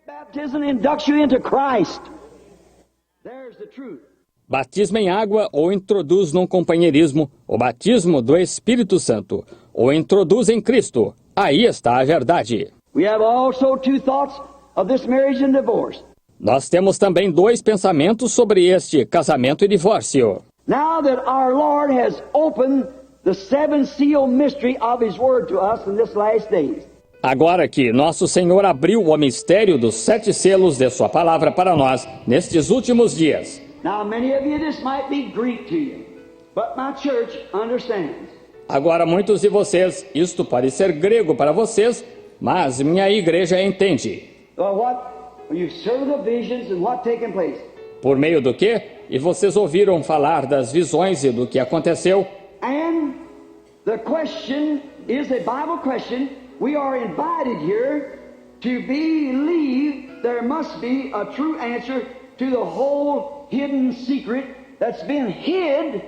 Baptism inducts you into Christ. There's the truth. Batismo em água ou introduz num companheirismo, o batismo do Espírito Santo, ou introduz em Cristo. Aí está a verdade. We have also two thoughts of this marriage and divorce. Nós temos também dois pensamentos sobre este casamento e divórcio. Now that our Lord has opened the seven seal mystery of His Word to us in this last days. Agora que nosso Senhor abriu o mistério dos 7 selos de sua palavra para nós nestes últimos dias. Now many of you this might be Greek to you, but my church understands. Agora muitos de vocês, isto pode ser grego para vocês, mas minha igreja entende. Well, what you serve the visions and what taken place. Por meio do quê? E vocês ouviram falar das visões e do que aconteceu? And the question is a Bible question. We are invited here to believe there must be a true answer to the whole hidden secret that's been hid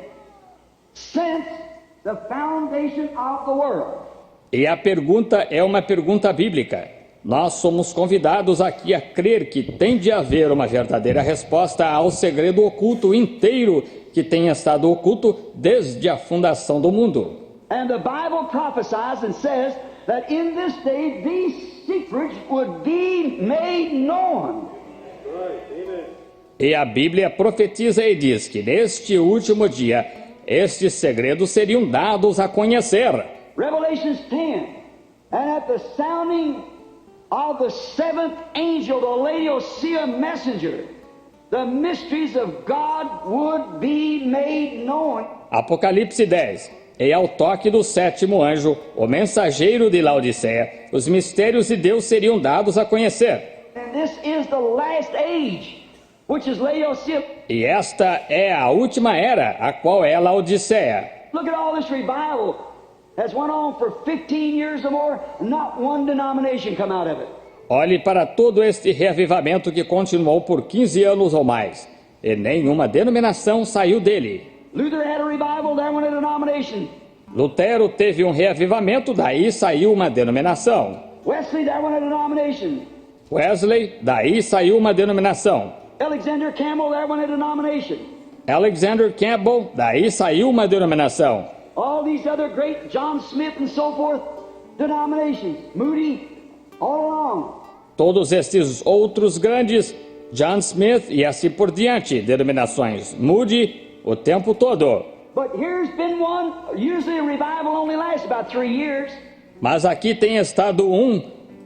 since the foundation of the world. E a pergunta é uma pergunta bíblica. Nós somos convidados aqui a crer que tem de haver uma verdadeira resposta ao segredo oculto inteiro que tem estado oculto desde a fundação do mundo. And the Bible prophesies and says that in this day these secrets would be made known. E a Bíblia profetiza e diz que neste último dia estes segredos seriam dados a conhecer. Revelations 10. And at the sounding of the seventh angel, the Laodicea messenger, the mysteries of God would be made known. Apocalipse 10. E ao toque do 7º anjo, o mensageiro de Laodiceia, os mistérios de Deus seriam dados a conhecer. And this is the last age, which is Laodicea. E esta é a última era, a qual é Laodiceia. Look at all this revival has went on for 15 years or more, and not one denomination come out of it. Olhe para todo este reavivamento que continuou por 15 anos ou mais, e nenhuma denominação saiu dele. Luther had a revival, there went a denomination. Lutero teve um reavivamento, daí saiu uma denominação. Wesley, there went a denomination. Wesley, daí saiu uma denominação. Alexander Campbell, there went a denomination. Alexander Campbell, daí saiu uma denominação. All these other great, John Smith and so forth, denominations. Moody, all along. Todos estes outros grandes, John Smith e assim por diante, denominações. Moody, o tempo todo. But here's been one, usually a revival only lasts about 3 years. Mas aqui tem estado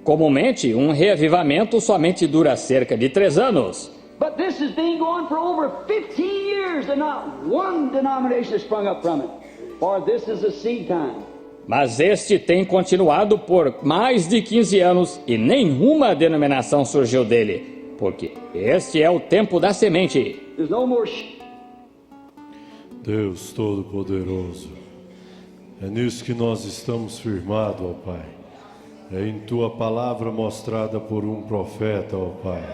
comumente, um reavivamento somente dura cerca de 3 anos. But this has been going for over 15 years and not one denomination has sprung up from it. For this is a seed time. Mas este tem continuado por mais de 15 anos e nenhuma denominação surgiu dele, porque este é o tempo da semente. There's no more Deus Todo-Poderoso, é nisso que nós estamos firmados, ó Pai. É em Tua palavra mostrada por um profeta, ó Pai.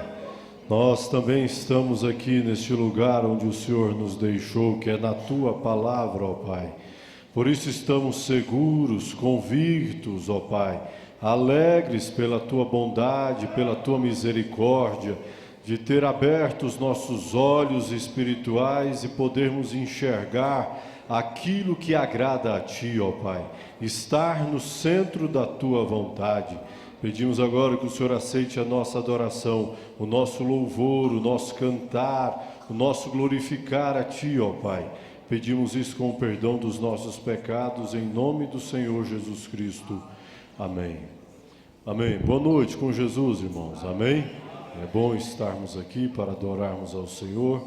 Nós também estamos aqui neste lugar onde o Senhor nos deixou, que é na Tua palavra, ó Pai. Por isso estamos seguros, convictos, ó Pai, alegres pela Tua bondade, pela Tua misericórdia, de ter aberto os nossos olhos espirituais e podermos enxergar aquilo que agrada a Ti, ó Pai, estar no centro da Tua vontade. Pedimos agora que o Senhor aceite a nossa adoração, o nosso louvor, o nosso cantar, o nosso glorificar a Ti, ó Pai. Pedimos isso com o perdão dos nossos pecados, em nome do Senhor Jesus Cristo. Amém. Amém. Boa noite com Jesus, irmãos. Amém. É bom estarmos aqui para adorarmos ao Senhor.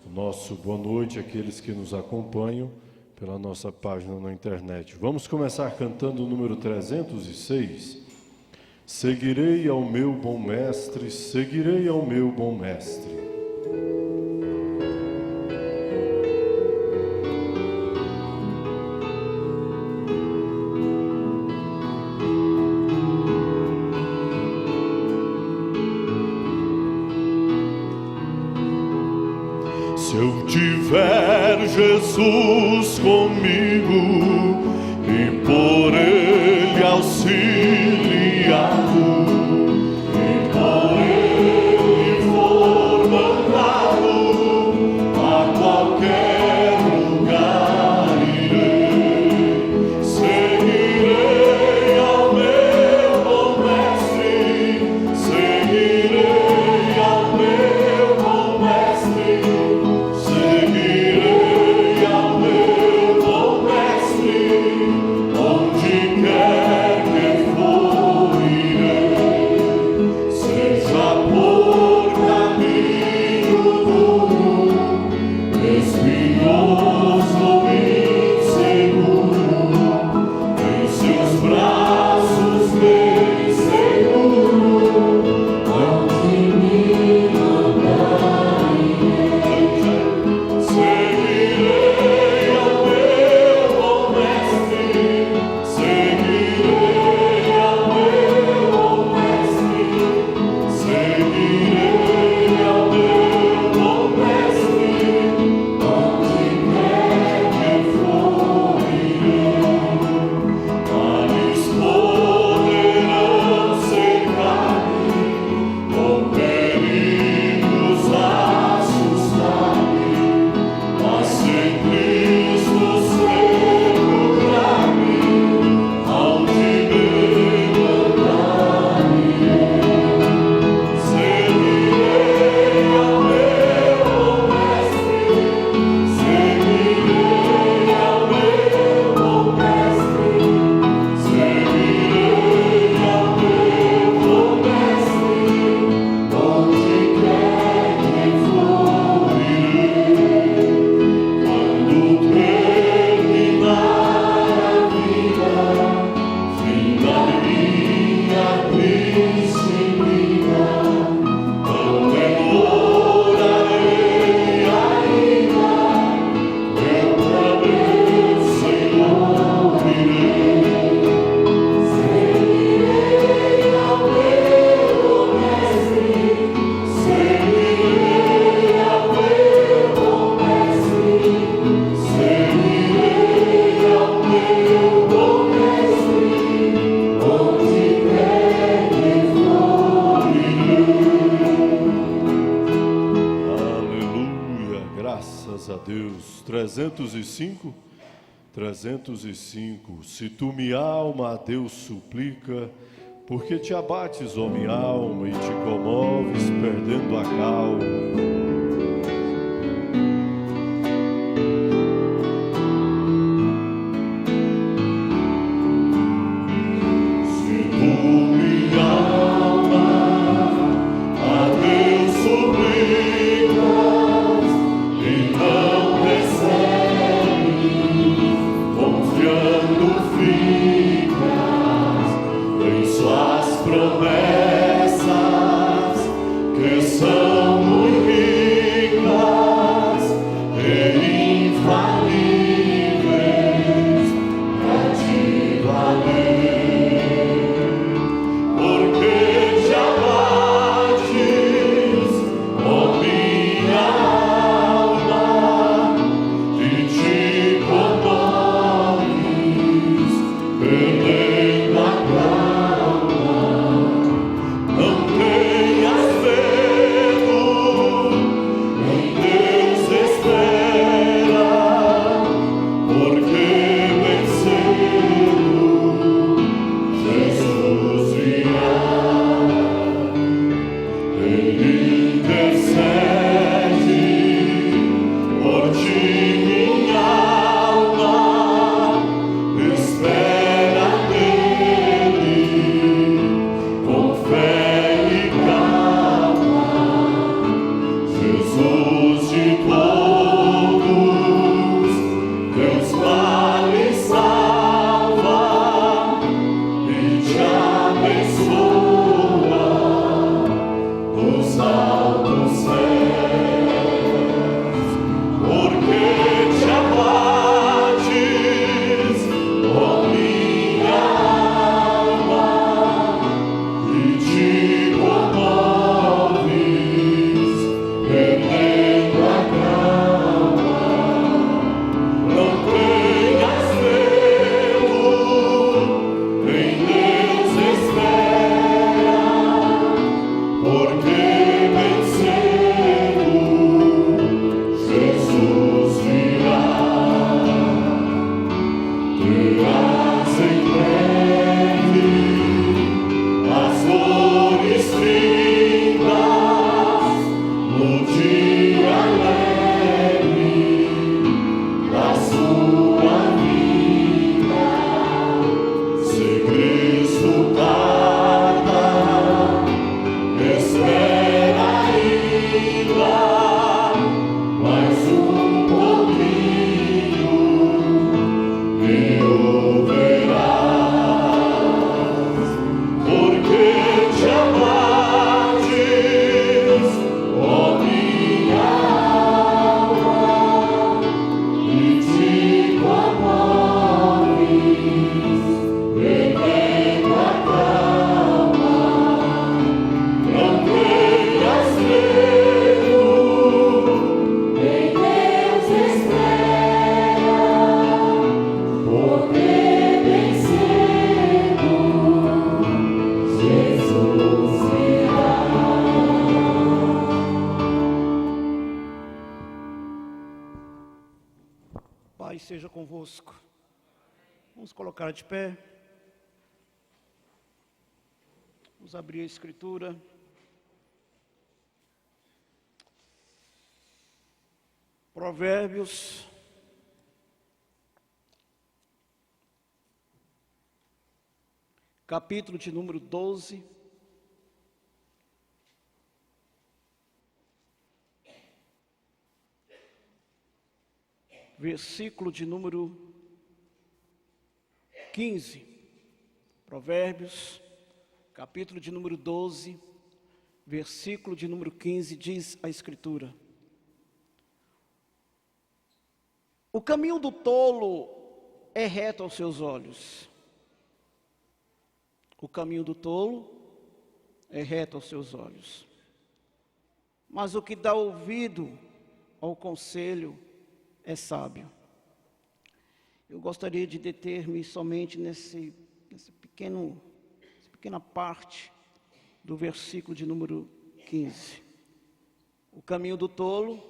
O nosso boa noite àqueles que nos acompanham pela nossa página na internet. Vamos começar cantando o número 306. Seguirei ao meu bom mestre, seguirei ao meu bom mestre. Se eu tiver Jesus comigo e por Ele auxiliado, e por Ele 305? 305. Se tu, minha alma, a Deus suplica, porque te abates, ó minha alma, e te comoves, perdendo a calma. Seja convosco. Vamos colocar de pé. Vamos abrir a Escritura. Provérbios. Capítulo de número 12. Versículo de número 15, Provérbios, capítulo de número 12, versículo de número 15, diz a Escritura: o caminho do tolo é reto aos seus olhos. O caminho do tolo é reto aos seus olhos. Mas o que dá ouvido ao conselho é sábio. Eu gostaria de deter-me somente nessa pequena parte do versículo de número 15. O caminho do tolo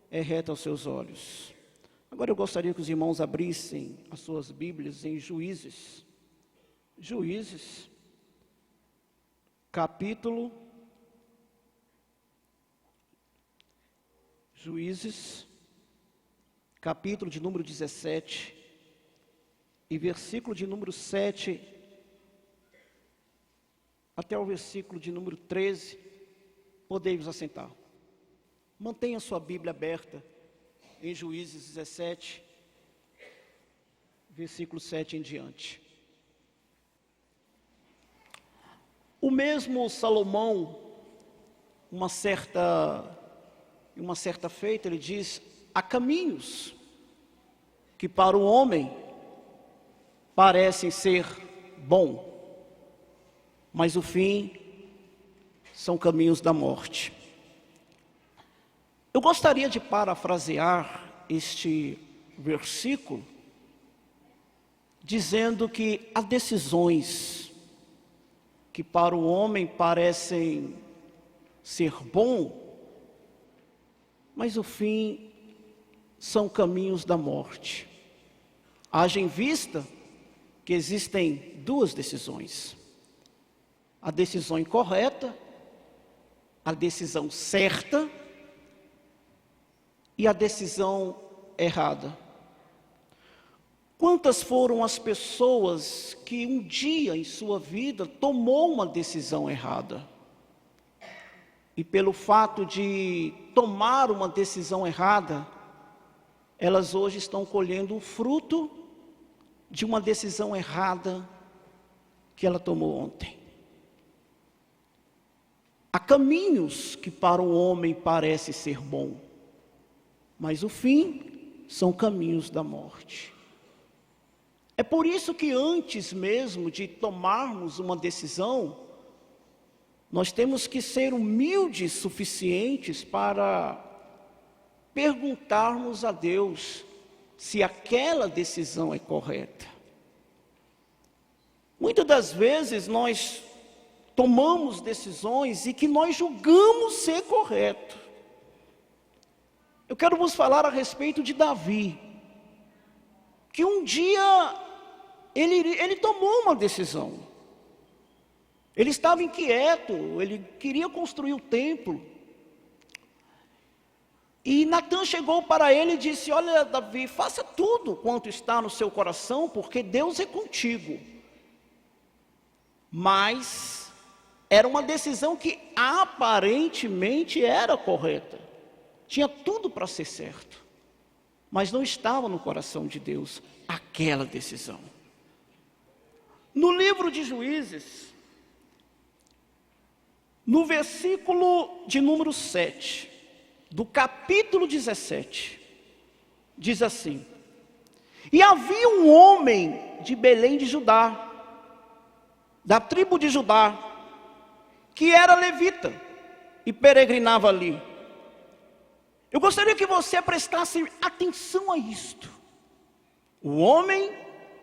é reto aos seus olhos, Agora eu gostaria que os irmãos abrissem as suas Bíblias em Juízes. Juízes, capítulo de número 17 e versículo de número 7 até o versículo de número 13. Podei-vos assentar. Mantenha sua Bíblia aberta em Juízes 17, versículo 7 em diante. O mesmo Salomão, uma certa feita, ele diz: há caminhos que para o homem parecem ser bom, mas o fim são caminhos da morte. Eu gostaria de parafrasear este versículo, dizendo que há decisões que para o homem parecem ser bom, mas o fim são caminhos da morte. Haja em vista que existem duas decisões: a decisão incorreta, a decisão certa e a decisão errada. Quantas foram as pessoas que um dia em sua vida tomou uma decisão errada? E pelo fato de tomar uma decisão errada, elas hoje estão colhendo o fruto de uma decisão errada que ela tomou ontem. Há caminhos que para o homem parece ser bom, mas o fim são caminhos da morte. É por isso que antes mesmo de tomarmos uma decisão, nós temos que ser humildes suficientes para perguntarmos a Deus se aquela decisão é correta. Muitas das vezes nós tomamos decisões e que nós julgamos ser correto. Eu quero vos falar a respeito de Davi, que um dia ele tomou uma decisão. Ele estava inquieto, ele queria construir o templo. E Natã chegou para ele e disse: olha, Davi, faça tudo quanto está no seu coração, porque Deus é contigo. Mas era uma decisão que aparentemente era correta. Tinha tudo para ser certo. Mas não estava no coração de Deus aquela decisão. No livro de Juízes, no versículo de número 7, do capítulo 17, diz assim: e havia um homem de Belém de Judá, da tribo de Judá, que era levita e peregrinava ali. Eu gostaria que você prestasse atenção a isto. O homem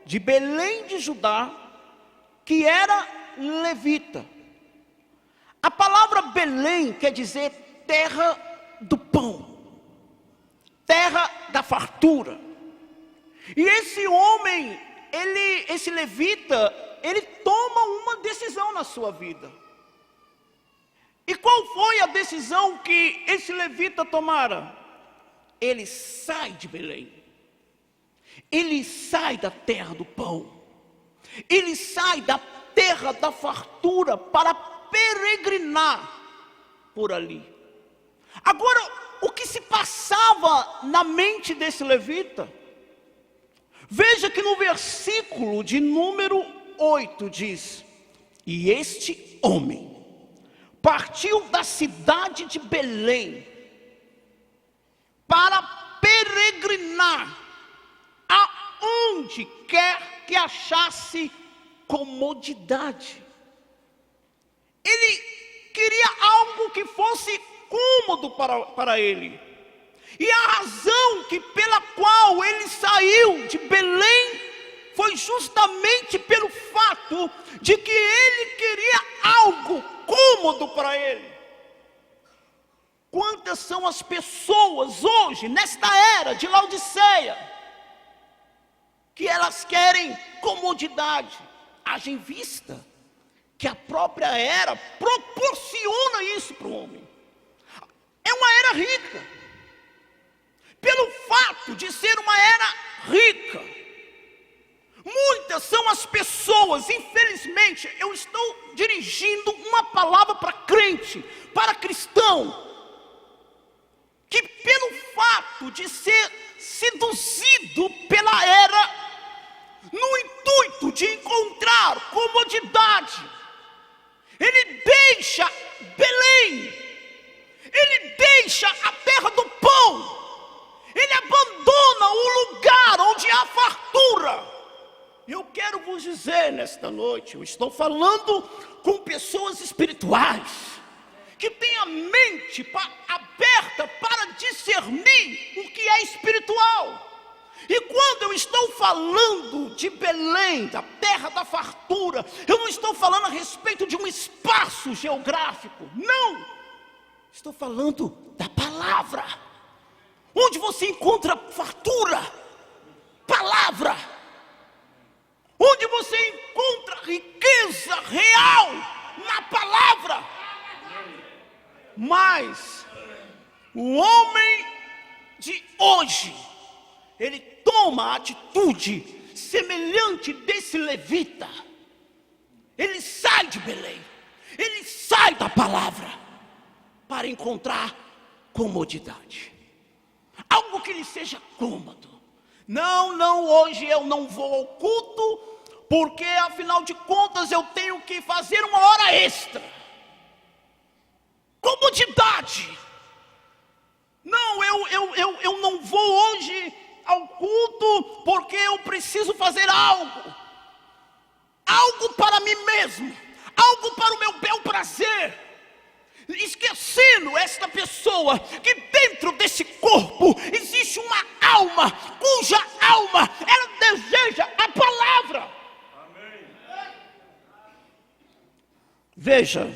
de Belém de Judá, que era levita. A palavra Belém quer dizer terra do pão, terra da fartura. E esse homem, esse levita, ele toma uma decisão na sua vida. E qual foi a decisão que esse levita tomara? Ele sai de Belém, ele sai da terra do pão, ele sai da terra da fartura para peregrinar por ali. Agora, o que se passava na mente desse levita? Veja que no versículo de número 8 diz: e este homem partiu da cidade de Belém para peregrinar aonde quer que achasse comodidade. Ele queria algo que fosse cômodo para ele. E a razão pela qual ele saiu de Belém foi justamente pelo fato de que ele queria algo cômodo para ele. Quantas são as pessoas hoje, nesta era de Laodiceia, que elas querem comodidade, haja em vista que a própria era proporciona isso para o homem. É uma era rica. Pelo fato de ser uma era rica, muitas são as pessoas, infelizmente, eu estou dirigindo uma palavra para crente, para cristão, que pelo fato de ser seduzido pela era, no intuito de encontrar comodidade, ele deixa Belém, ele deixa a terra do pão, ele abandona o lugar onde há fartura. Eu quero vos dizer nesta noite, eu estou falando com pessoas espirituais, que têm a mente aberta para discernir o que é espiritual. E quando eu estou falando de Belém, da terra da fartura, eu não estou falando a respeito de um espaço geográfico, não. Estou falando da palavra. Onde você encontra fartura? Palavra. Onde você encontra riqueza real? Na palavra. Mas o homem de hoje, ele toma a atitude semelhante desse levita. Ele sai de Belém, ele sai da palavra para encontrar comodidade, algo que lhe seja cômodo. Não, hoje eu não vou ao culto, porque afinal de contas eu tenho que fazer uma hora extra. Comodidade. Não, eu não vou hoje ao culto, porque eu preciso fazer algo para mim mesmo, algo para o meu bel prazer. Esquecendo esta pessoa que dentro desse corpo existe uma alma, cuja alma ela deseja a palavra. Amém. Veja,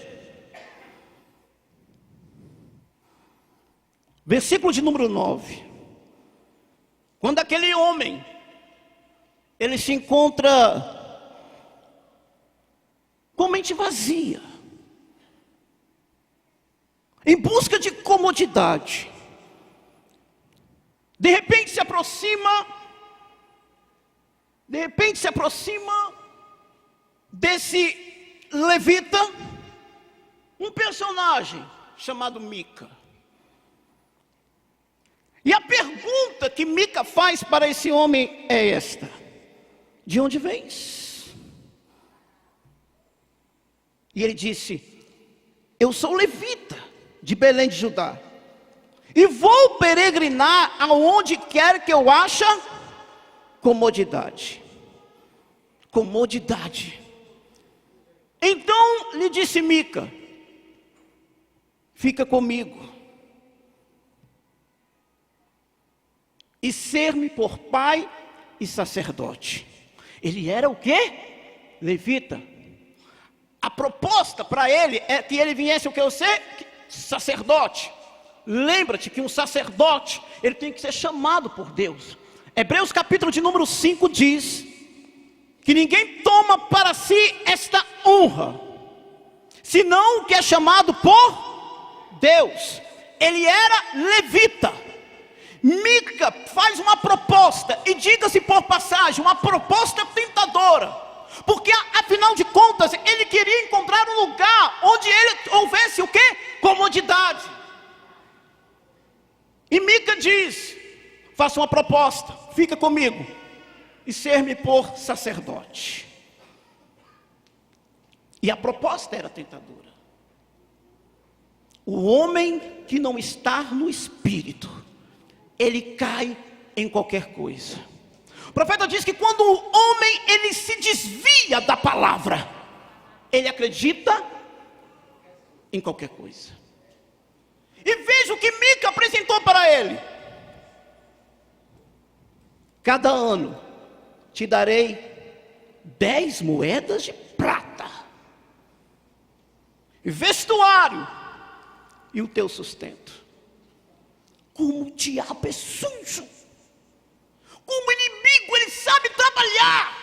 versículo de número 9. Quando aquele homem, ele se encontra com mente vazia, em busca de comodidade, de repente se aproxima desse levita, um personagem chamado Mica. E a pergunta que Mica faz para esse homem é esta: de onde vens? E ele disse: eu sou levita de Belém de Judá, e vou peregrinar aonde quer que eu ache comodidade. Então lhe disse Mica: fica comigo e ser-me por pai e sacerdote. Ele era o quê? Levita. A proposta para ele é que ele viesse o que eu sei? Sacerdote. Lembra-te que um sacerdote, ele tem que ser chamado por Deus. Hebreus capítulo de número 5 diz que ninguém toma para si esta honra, senão o que é chamado por Deus. Ele era levita. Mica faz uma proposta, e diga-se por passagem, uma proposta tentadora, porque afinal de contas ele queria encontrar um lugar onde ele houvesse o quê? Comodidade. E Mica diz: faça uma proposta, fica comigo e ser-me por sacerdote. E a proposta era tentadora. O homem que não está no espírito, ele cai em qualquer coisa. O profeta diz que quando o homem ele se desvia da palavra, ele acredita em qualquer coisa. E veja o que Mica apresentou para ele: cada ano te darei 10 moedas de prata, vestuário e o teu sustento. como o diabo é sujo, como o inimigo ele sabe trabalhar.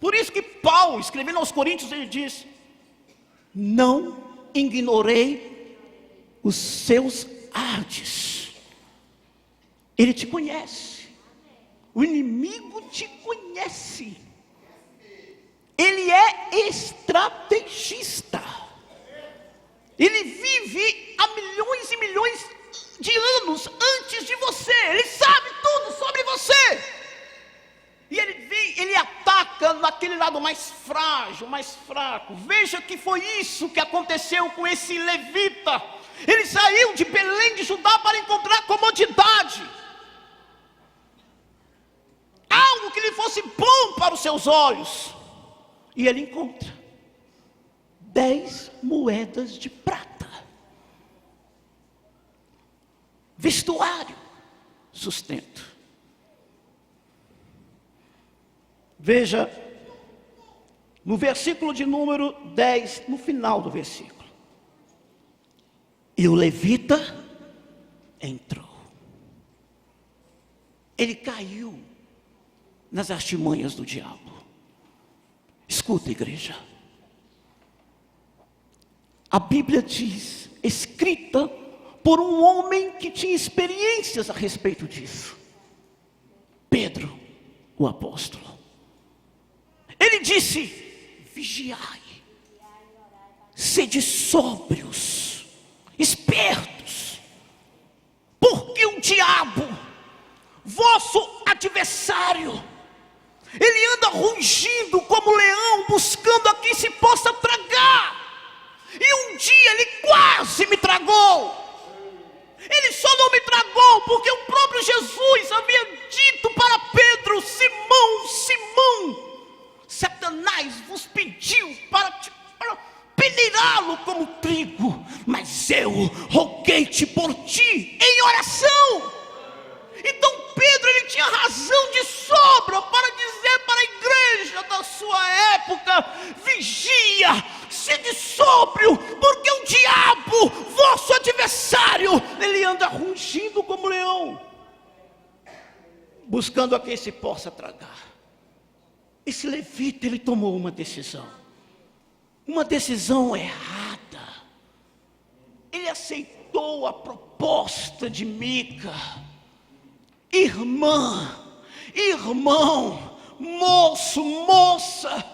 Por isso que Paulo, escrevendo aos Coríntios, ele diz: não ignorei os seus ardes. Ele te conhece, o inimigo te conhece, ele é estrategista, ele vive há milhões e milhões de anos antes de você, ele sabe tudo sobre você, e ele ataca naquele lado mais frágil, mais fraco. Veja que foi isso que aconteceu com esse levita. Ele saiu de Belém de Judá para encontrar comodidade, algo que lhe fosse bom para os seus olhos, e ele encontra 10 moedas de prata, vestuário, sustento. Veja, no versículo de número 10, no final do versículo: e o levita entrou. Ele caiu nas artimanhas do diabo. Escuta, igreja, a Bíblia diz, escrita por um homem que tinha experiências a respeito disso, Pedro, o apóstolo. Ele disse: vigiai, sede sóbrios, espertos, porque o diabo, vosso adversário, ele anda rugindo como leão, buscando a quem se possa tragar. E um dia ele quase me tragou. Ele só não me tragou porque o próprio Jesus havia dito para Pedro: Simão, Simão, Satanás vos pediu para peneirá-lo como trigo, mas eu roguei-te por ti em oração. Então Pedro, ele tinha razão de sobra para dizer para a igreja da sua época: vigia, sede sóbrio, porque o diabo, vosso adversário, ele anda rugindo como leão, buscando a quem se possa tragar. Esse levita, ele tomou uma decisão errada. Ele aceitou a proposta de Mica. Irmã, irmão, moço, moça,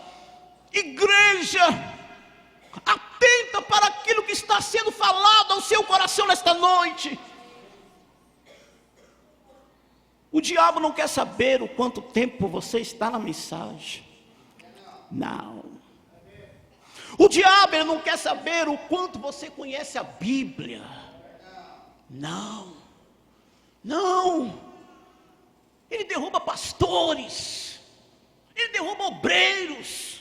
igreja, atenta para aquilo que está sendo falado ao seu coração nesta noite. O diabo não quer saber o quanto tempo você está na mensagem. Não. O diabo, ele não quer saber o quanto você conhece a Bíblia. Não. Não. Ele derruba pastores, ele derruba obreiros.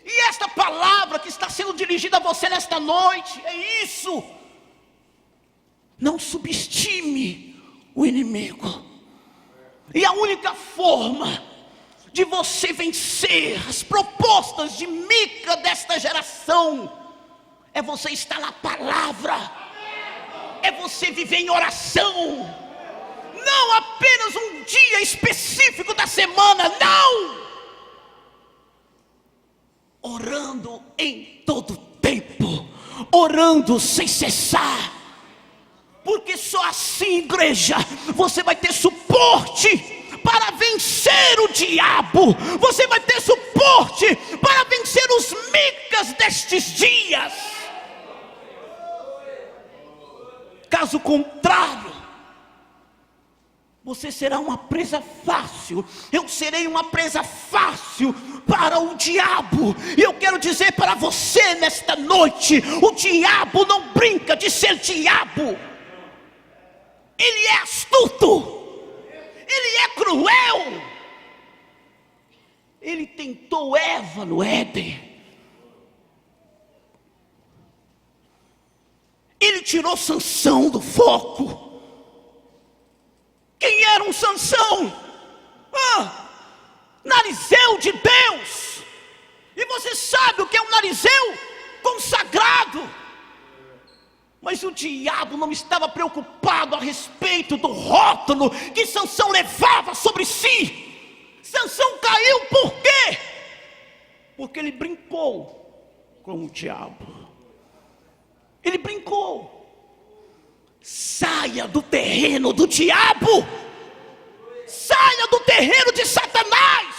E esta palavra que está sendo dirigida a você nesta noite é isso: não subestime o inimigo. E a única forma de você vencer as propostas de Mica desta geração é você estar na palavra, é você viver em oração, não apenas um dia específico da semana, não, orando em todo tempo, orando sem cessar, porque só assim, igreja, você vai ter suporte para vencer o diabo, você vai ter suporte para vencer os Micas destes dias. Caso contrário, você será uma presa fácil, eu serei uma presa fácil para o diabo. E eu quero dizer para você nesta noite: o diabo não brinca de ser diabo, ele é astuto, ele é cruel. Ele tentou Eva no Éden, ele tirou Sansão do foco. Quem era um Sansão? Narizeu de Deus. E você sabe o que é um narizeu? Consagrado. Mas o diabo não estava preocupado a respeito do rótulo que Sansão levava sobre si. Sansão caiu por quê? Porque ele brincou com o diabo. Ele brincou. Saia do terreno do diabo. Saia do terreno de Satanás.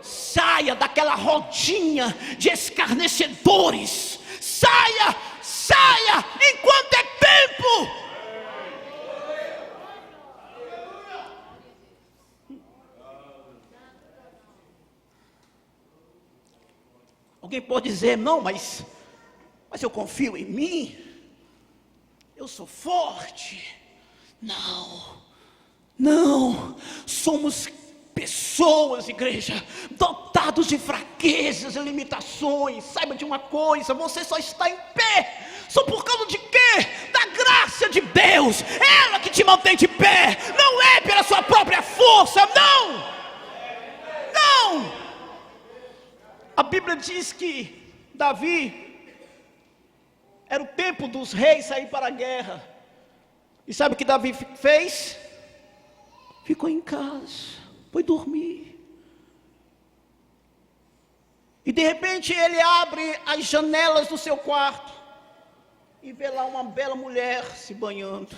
Saia daquela rodinha de escarnecedores. Saia, saia, enquanto é tempo. Alguém pode dizer, não, mas eu confio em mim. Eu sou forte. Não, somos pessoas, igreja, dotados de fraquezas e limitações. Saiba de uma coisa, você só está em pé, só por causa de quê? Da graça de Deus, ela que te mantém de pé, não é pela sua própria força, não. A Bíblia diz que Davi, era o tempo dos reis sair para a guerra, e sabe o que Davi fez? Ficou em casa, foi dormir. E de repente ele abre as janelas do seu quarto e vê lá uma bela mulher se banhando.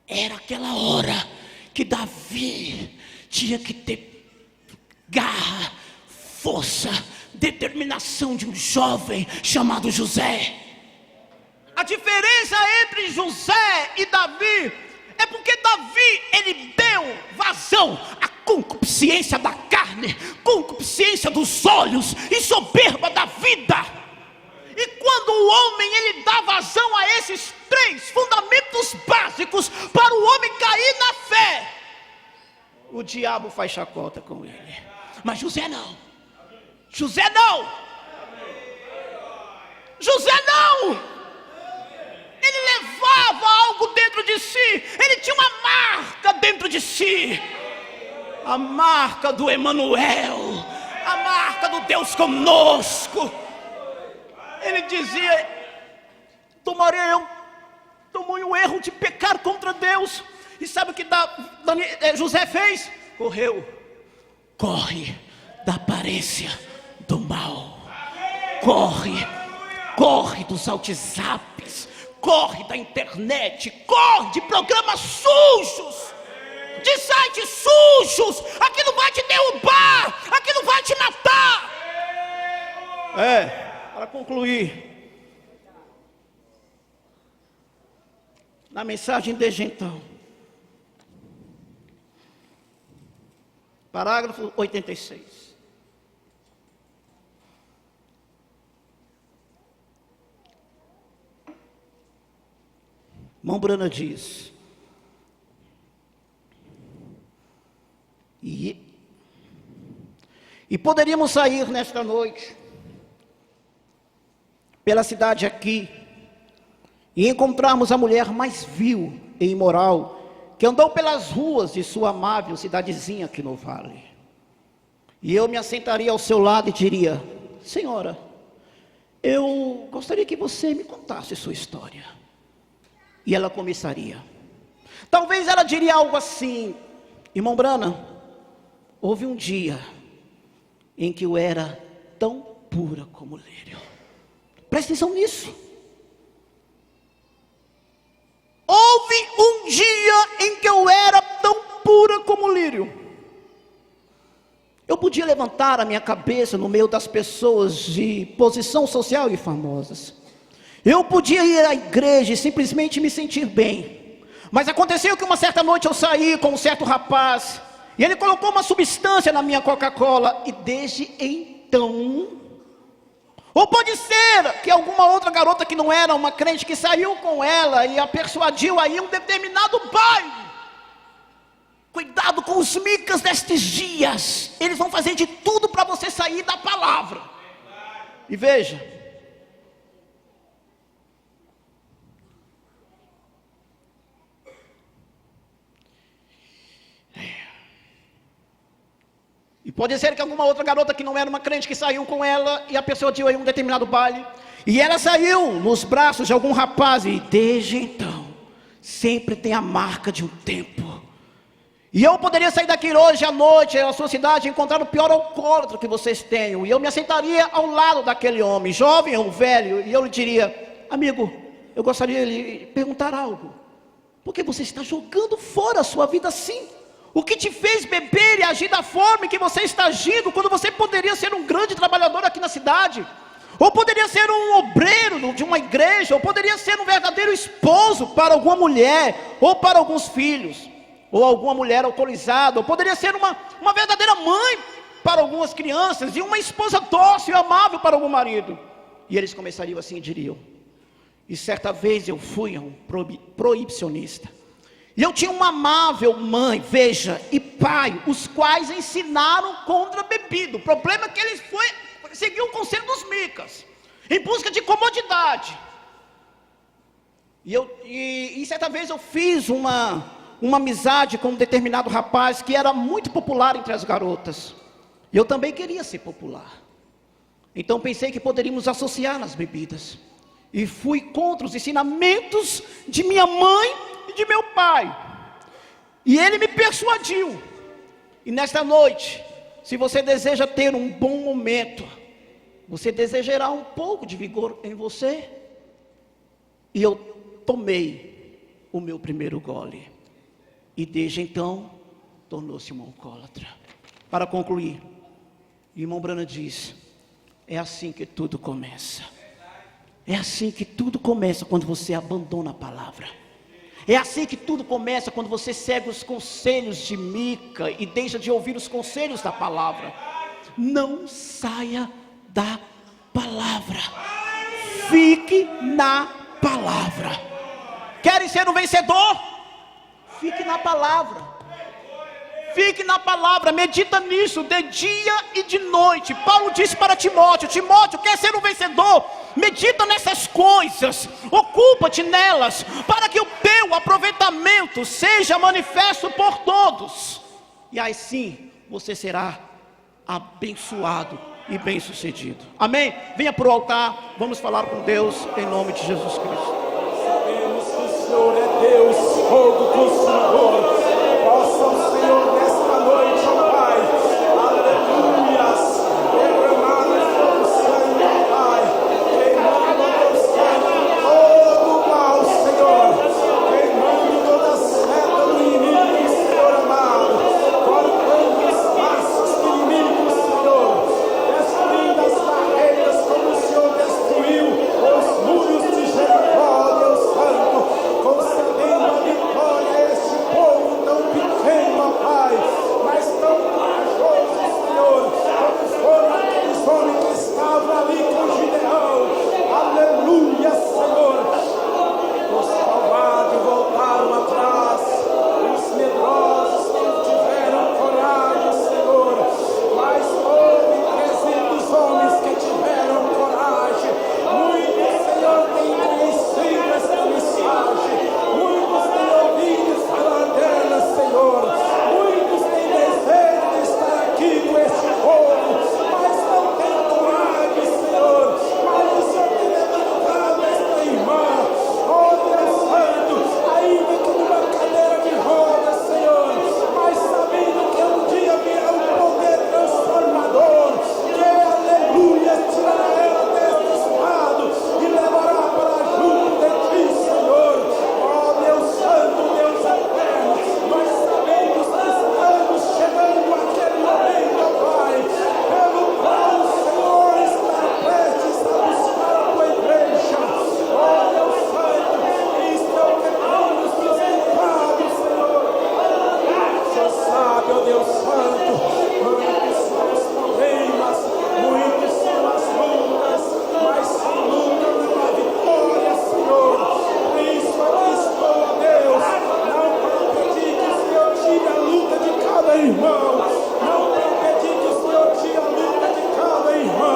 Era aquela hora que Davi tinha que ter garra, força, determinação de um jovem chamado José. A diferença entre José e Davi é porque Davi, ele deu vazão à concupiscência da carne, concupiscência dos olhos e soberba da vida. E quando o homem, ele dá vazão a esses 3 fundamentos básicos para o homem cair na fé, o diabo faz chacota com ele. Mas José não. José não. Ele levava algo dentro de si. Ele tinha uma marca dentro de si. A marca do Emanuel. A marca do Deus conosco. Ele dizia: tomei o erro de pecar contra Deus. E sabe o que José fez? Corre da aparência do mal. Corre dos WhatsApps, corre da internet, corre de programas sujos, de sites sujos. Aquilo vai te derrubar, aquilo vai te matar. Para concluir, na mensagem desde então, parágrafo 86. Mombrana diz: e poderíamos sair nesta noite pela cidade aqui e encontrarmos a mulher mais vil e imoral que andou pelas ruas de sua amável cidadezinha aqui no vale. E eu me assentaria ao seu lado e diria: senhora, eu gostaria que você me contasse sua história. E ela começaria. Talvez ela diria algo assim: irmão Brana, houve um dia em que eu era tão pura como lírio. Presta atenção nisso. Houve um dia em que eu era tão pura como lírio. Eu podia levantar a minha cabeça no meio das pessoas de posição social e famosas. Eu podia ir à igreja e simplesmente me sentir bem. Mas aconteceu que uma certa noite eu saí com um certo rapaz, e ele colocou uma substância na minha Coca-Cola, e desde então... Ou pode ser que alguma outra garota que não era uma crente, que saiu com ela e a persuadiu a ir a um determinado baile. Cuidado com os micas destes dias. Eles vão fazer de tudo para você sair da palavra. E veja, E pode ser que alguma outra garota que não era uma crente que saiu com ela, e a pessoa tinha em um determinado baile, e ela saiu nos braços de algum rapaz, e desde então, sempre tem a marca de um tempo. E eu poderia sair daqui hoje à noite, na sua cidade, e encontrar o pior alcoólatra que vocês tenham, e eu me assentaria ao lado daquele homem, jovem ou velho, e eu lhe diria: amigo, eu gostaria de lhe perguntar algo. Por que você está jogando fora a sua vida assim? O que te fez beber e agir da forma que você está agindo, quando você poderia ser um grande trabalhador aqui na cidade? Ou poderia ser um obreiro de uma igreja, ou poderia ser um verdadeiro esposo para alguma mulher, ou para alguns filhos, ou alguma mulher alcoolizada, ou poderia ser uma verdadeira mãe para algumas crianças, e uma esposa dócil e amável para algum marido. E eles começariam assim e diriam: e certa vez eu fui a um proibicionista, e eu tinha uma amável mãe, veja, e pai, os quais ensinaram contra a bebida. O problema é que eles seguiam o conselho dos micas, em busca de comodidade. E certa vez eu fiz uma amizade com um determinado rapaz que era muito popular entre as garotas. E eu também queria ser popular. Então pensei que poderíamos associar nas bebidas. E fui contra os ensinamentos de minha mãe e de meu pai. E ele me persuadiu. E nesta noite, se você deseja ter um bom momento, você desejará um pouco de vigor em você. E eu tomei o meu primeiro gole. E desde então, tornou-se um alcoólatra. Para concluir, irmão Branham diz: é assim que tudo começa. É assim que tudo começa quando você abandona a palavra. É assim que tudo começa quando você segue os conselhos de Mica e deixa de ouvir os conselhos da palavra. Não saia da palavra. Fique na palavra. Querem ser um vencedor? Fique na palavra. Fique na palavra, medita nisso de dia e de noite. Paulo disse para Timóteo: Timóteo, quer ser um vencedor? Medita nessas coisas, ocupa-te nelas, para que o teu aproveitamento seja manifesto por todos. E assim você será abençoado e bem-sucedido. Amém? Venha para o altar, vamos falar com Deus em nome de Jesus Cristo. Sabemos que o Senhor é Deus, fogo consumidor. Possa o Senhor nesta noite, ó Pai, aleluias, derramar o sangue, ó Pai, queimando o teu sangue todo o mal, Senhor, queimando toda a seta do inimigo, Senhor amado, cortando os laços do inimigo, Senhor, destruindo as barreiras como o Senhor destruiu os muros de Jericó, Deus Santo, concedendo a vitória a este povo tão pequeno, ó Pai, mas tão corajoso, Senhor, como foram aqueles homens que estavam ali com Gideão. Aleluia, Senhor. Os covardes voltaram atrás, os medrosos não tiveram coragem, Senhor, mas houve 300 homens que tiveram coragem. Muitos, Senhor, têm conhecido esta mensagem, muitos têm ouvido falar dela, Senhor, muitos têm desejo de estar aqui com este povo, mas não têm coragem, Senhor. Mas o Senhor tem levantado esta irmã, oh Deus Santo, ainda que numa cadeira de rodas, Senhor, mas sabendo que um dia virá um poder transformador, que aleluia, tirará ela deste estado e levará para junto de ti, Senhor. Oh Deus Santo, Deus eterno, nós sabemos que estamos chegando àquele momento, ó Pai, pelo qual o Senhor está prestes a buscar a tua igreja. Oh Deus Santo, e estão quebrando os teus pecados, Senhor. O Senhor sabe, ó Deus Santo, muitos são os problemas, muitos são as lutas, mas sem luta não há vitória, Senhor. Por isso aqui estou, ó Deus, não para pedir que o Senhor tire a luta de cada irmão, não para pedir que o Senhor tire a luta de cada irmã,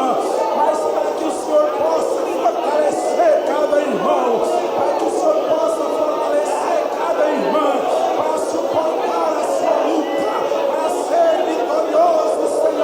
mas para que o Senhor possa fortalecer cada irmão, para que o Senhor possa fortalecer cada irmã, para suportar a sua luta, para ser vitorioso, Senhor.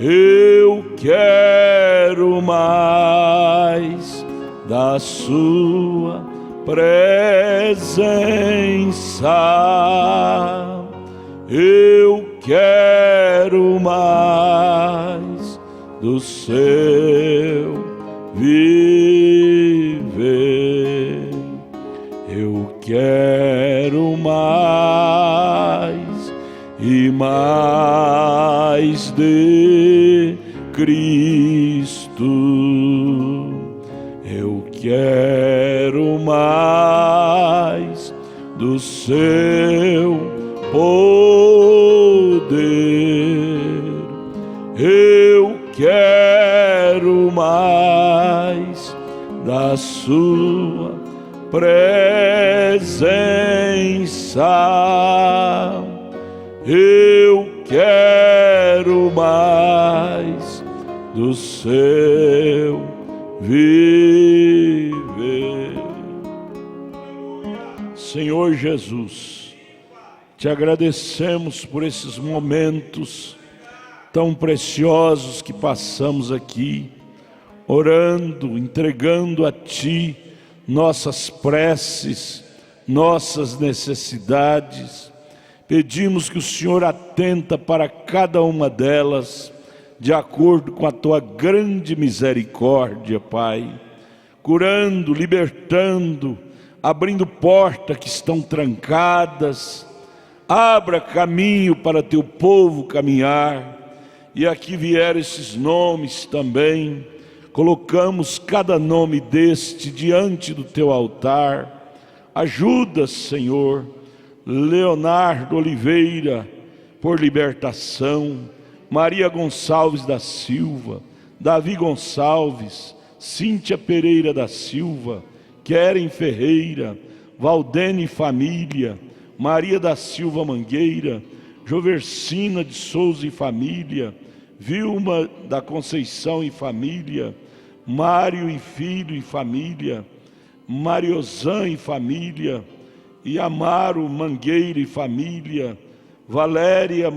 Eu quero mais da sua presença. Eu quero mais do seu viver. Eu quero mais e mais de Cristo. Eu quero mais do seu poder. Eu quero mais da sua presença. Eu quero mais do seu viver. Senhor Jesus, te agradecemos por esses momentos tão preciosos que passamos aqui, orando, entregando a Ti nossas preces, nossas necessidades. Pedimos que o Senhor atenta para cada uma delas, de acordo com a Tua grande misericórdia, Pai, curando, libertando, abrindo portas que estão trancadas. Abra caminho para Teu povo caminhar. E aqui vieram esses nomes também. Colocamos cada nome deste diante do Teu altar. Ajuda, Senhor, Leonardo Oliveira, por libertação, Maria Gonçalves da Silva, Davi Gonçalves, Cíntia Pereira da Silva, Keren Ferreira, Valdene família, Maria da Silva Mangueira, Joversina de Souza e família, Vilma da Conceição e família, Mário e filho e família, Mariozan e família, e Amaro Mangueira e família, Valéria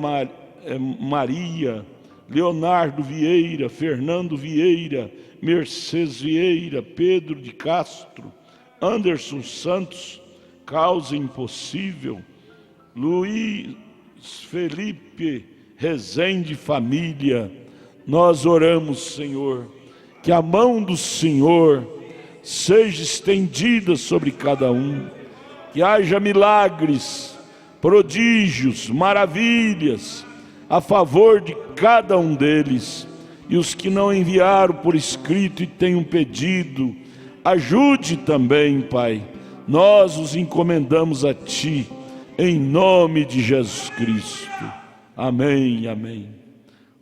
Maria, Leonardo Vieira, Fernando Vieira, Mercedes Vieira, Pedro de Castro, Anderson Santos, Causa Impossível, Luiz Felipe Rezende família. Nós oramos, Senhor, que a mão do Senhor seja estendida sobre cada um, que haja milagres, prodígios, maravilhas a favor de cada um deles. E os que não enviaram por escrito e tenham pedido, ajude também, Pai. Nós os encomendamos a Ti, em nome de Jesus Cristo. Amém, amém.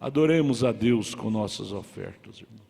Adoremos a Deus com nossas ofertas, irmãos.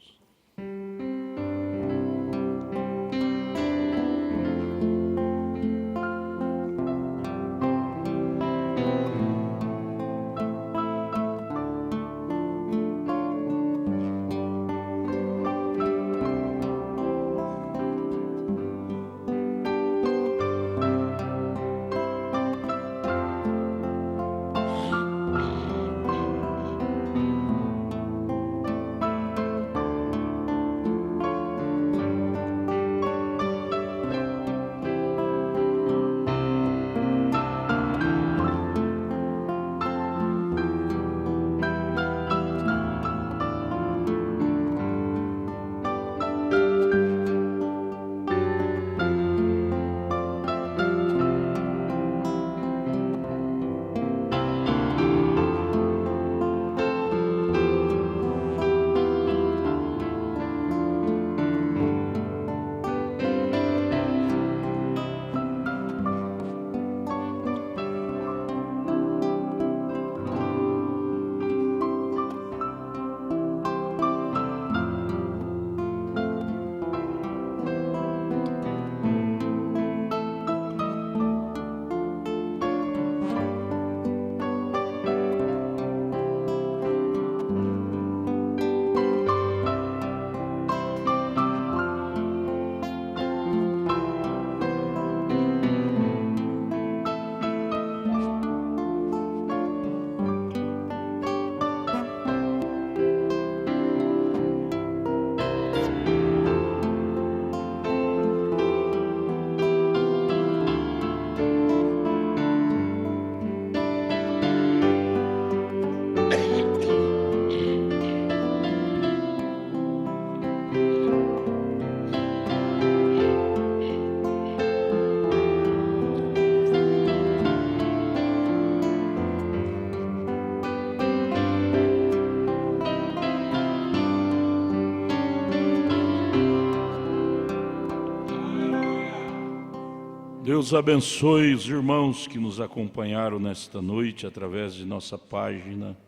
Deus abençoe os irmãos que nos acompanharam nesta noite através de nossa página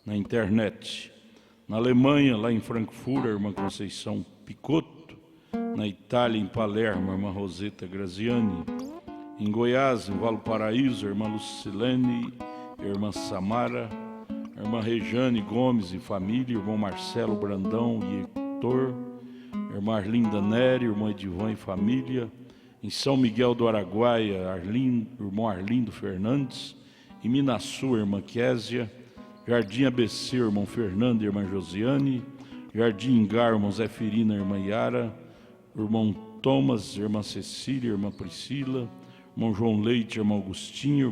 na internet. Na Alemanha, lá em Frankfurt, a irmã Conceição Picotto. Na Itália, em Palermo, a irmã Roseta Graziani. Em Goiás, em Valparaíso, a irmã Lucilene, a irmã Samara, a irmã Rejane Gomes e família, o irmão Marcelo Brandão e Hector, a irmã Arlinda Nery, o irmão Edivan e família. Em São Miguel do Araguaia, o irmão Arlindo Fernandes. Em Minaçu, a irmã Késia. Jardim ABC, o irmão Fernando e a irmã Josiane. Jardim Ingar, o irmão Zeferina e a irmã Yara. O irmão Thomas, a irmã Cecília, a irmã Priscila. O irmão João Leite, a irmã Agostinho. O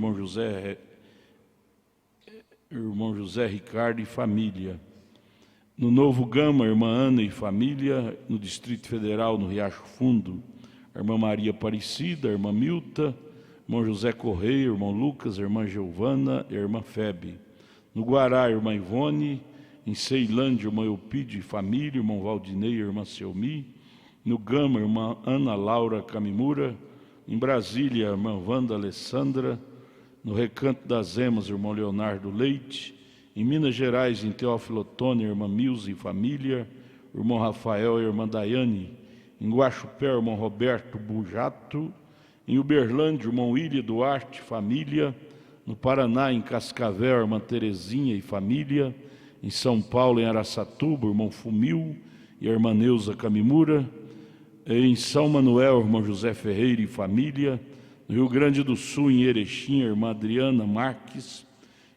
irmão José Ricardo e família. No Novo Gama, a irmã Ana e família. No Distrito Federal, no Riacho Fundo, a irmã Maria Aparecida, a irmã Milta, o irmão José Correia, o irmão Lucas, a irmã Giovana e a irmã Febe. No Guará, a irmã Ivone. Em Ceilândia, a irmã Eupídio e família, o irmão Valdinei e a irmã Selmi. No Gama, a irmã Ana Laura Camimura. Em Brasília, a irmã Wanda Alessandra. No Recanto das Emas, o irmão Leonardo Leite. Em Minas Gerais, em Teófilo Otoni, a irmã Milza e família, o irmão Rafael e a irmã Daiane. Em Guaxupé, o irmão Roberto Bujato. Em Uberlândia, o irmão William Duarte, família. No Paraná, em Cascavel, a irmã Terezinha e família. Em São Paulo, em Araçatuba, o irmão Fumil e a irmã Neuza Camimura. Em São Manuel, o irmão José Ferreira e família. No Rio Grande do Sul, em Erechim, a irmã Adriana Marques.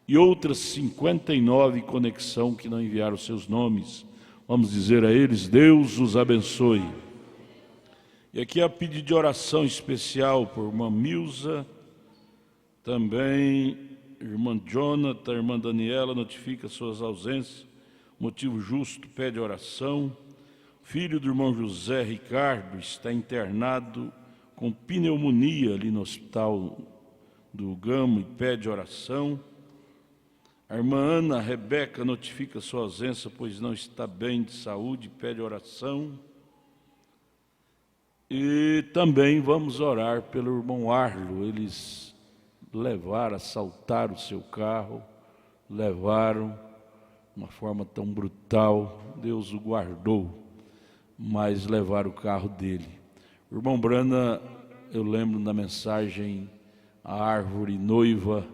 E outras 59 conexão que não enviaram seus nomes. Vamos dizer a eles: Deus os abençoe. E aqui a pedido de oração especial por irmã Milza, também irmã Jonathan, irmã Daniela notifica suas ausências, motivo justo, pede oração. Filho do irmão José Ricardo está internado com pneumonia ali no hospital do Gama e pede oração. A irmã Ana Rebeca notifica sua ausência, pois não está bem de saúde e pede oração. E também vamos orar pelo irmão Arlo. Eles levaram, assaltaram o seu carro, levaram de uma forma tão brutal. Deus o guardou, mas levaram o carro dele. O irmão Brana, eu lembro da mensagem, a árvore noiva,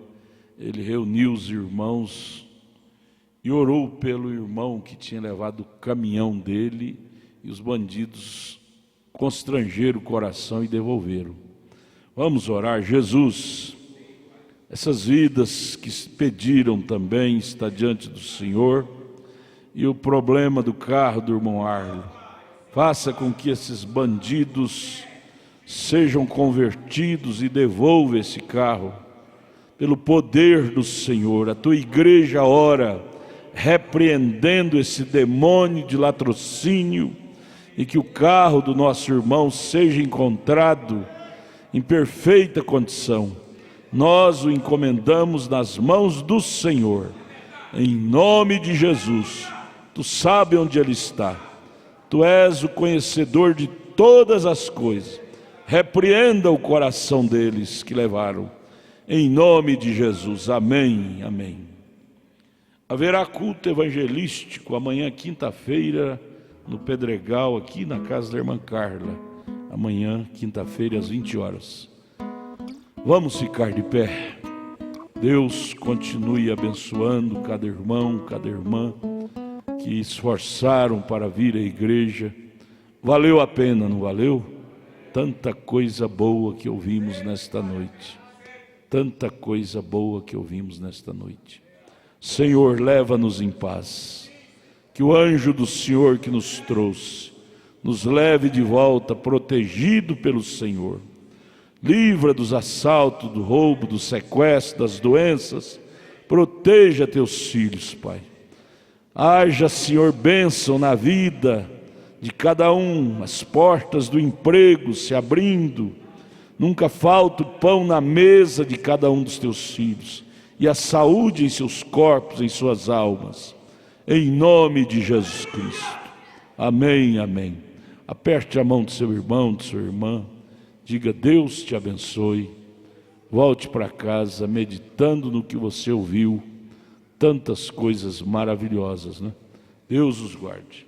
ele reuniu os irmãos e orou pelo irmão que tinha levado o caminhão dele, e os bandidos constrangeram o coração e devolveram. Vamos orar. Jesus, essas vidas que pediram também está diante do Senhor, e o problema do carro do irmão Arlo, faça com que esses bandidos sejam convertidos e devolvam esse carro, pelo poder do Senhor. A tua igreja ora, repreendendo esse demônio de latrocínio, e que o carro do nosso irmão seja encontrado em perfeita condição. Nós o encomendamos nas mãos do Senhor, em nome de Jesus. Tu sabes onde ele está, tu és o conhecedor de todas as coisas. Repreenda o coração deles que levaram, em nome de Jesus. Amém, amém. Haverá culto evangelístico amanhã, quinta-feira, no Pedregal, aqui na casa da irmã Carla. Amanhã, quinta-feira, às 20 horas. Vamos ficar de pé. Deus continue abençoando cada irmão, cada irmã que esforçaram para vir à igreja. Valeu a pena, não valeu? Tanta coisa boa que ouvimos nesta noite. Tanta coisa boa que ouvimos nesta noite. Senhor, leva-nos em paz. Que o anjo do Senhor que nos trouxe nos leve de volta protegido pelo Senhor. Livra dos assaltos, do roubo, do sequestro, das doenças. Proteja teus filhos, Pai. Haja, Senhor, bênção na vida de cada um, as portas do emprego se abrindo. Nunca falta o pão na mesa de cada um dos teus filhos, e a saúde em seus corpos, em suas almas. Em nome de Jesus Cristo. Amém, amém. Aperte a mão do seu irmão, de sua irmã. Diga: Deus te abençoe. Volte para casa meditando no que você ouviu. Tantas coisas maravilhosas, né? Deus os guarde.